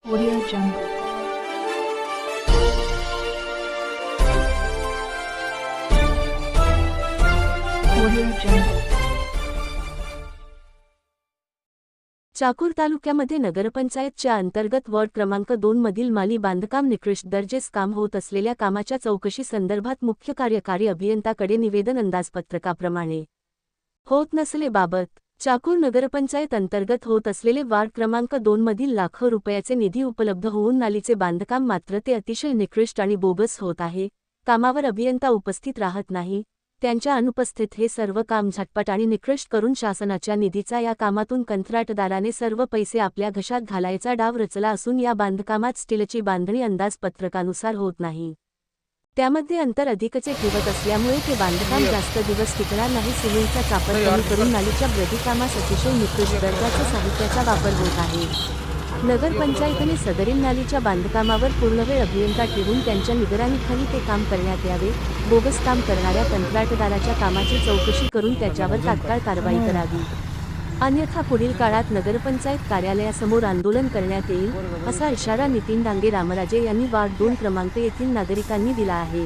Audio Jungle. Audio Jungle. Chakur तालुक्यामध्ये नगरपंचायतच्या अंतर्गत ward क्रमांक 2 मधील माली बांधकाम निकृष्ट दर्जेचे काम होत असलेल्या कामाच्या चौकशी संदर्भात मुख्य कार्यकारी अभियंताकडे निवेदन अंदाजपत्रकाप्रमाणे होत नसलेबाबत चाकूर नगरपंचायत अंतर्गत होत असलेले वार्ड क्रमांक 2 मधील लाखो रुपयाचे निधी उपलब्ध होऊन नालीचे बांधकाम मात्र ते अतिशय निकृष्ट आणि बोगस होत आहे। कामावर अभियंता उपस्थित राहत नाही, त्यांच्या अनुपस्थित हे सर्व काम झटपट आणि निकृष्ट करून शासनाच्या निधीचा या कामातून कंत्राटदाराने सर्व पैसे आपल्या घशात घालायचा डाव रचला असून या बांधकामात स्टीलची बांधणी अंदाजपत्रकानुसार होत नाही। त्यामध्ये अंतर अधिकचे ठेवत असल्यामुळे ते बांधकाम जास्त दिवस टिकणार नाही। सिमेंटचा चापर कमी करून नालीच्या ब्रदीकामास अतिशय निकृष्ट दर्जाच्या साहित्याचा वापर होत आहे। नगरपंचायतीने सदरील नालीच्या बांधकामावर पूर्णवेळ अभियंता ठेवून त्यांच्या निगराणीखाली ते काम करण्यात यावे। बोगस काम करणाऱ्या कंत्राटदाराच्या कामाची चौकशी करून त्याच्यावर तात्काळ कारवाई करावी, अन्यथा पुढील काळात नगरपंचायत कार्यालयासमोर आंदोलन करण्यात येईल, असा इशारा नितीन डांगे रामराजे यांनी वार्ड 2 क्रमांक येथील नागरिकांनी दिला आहे।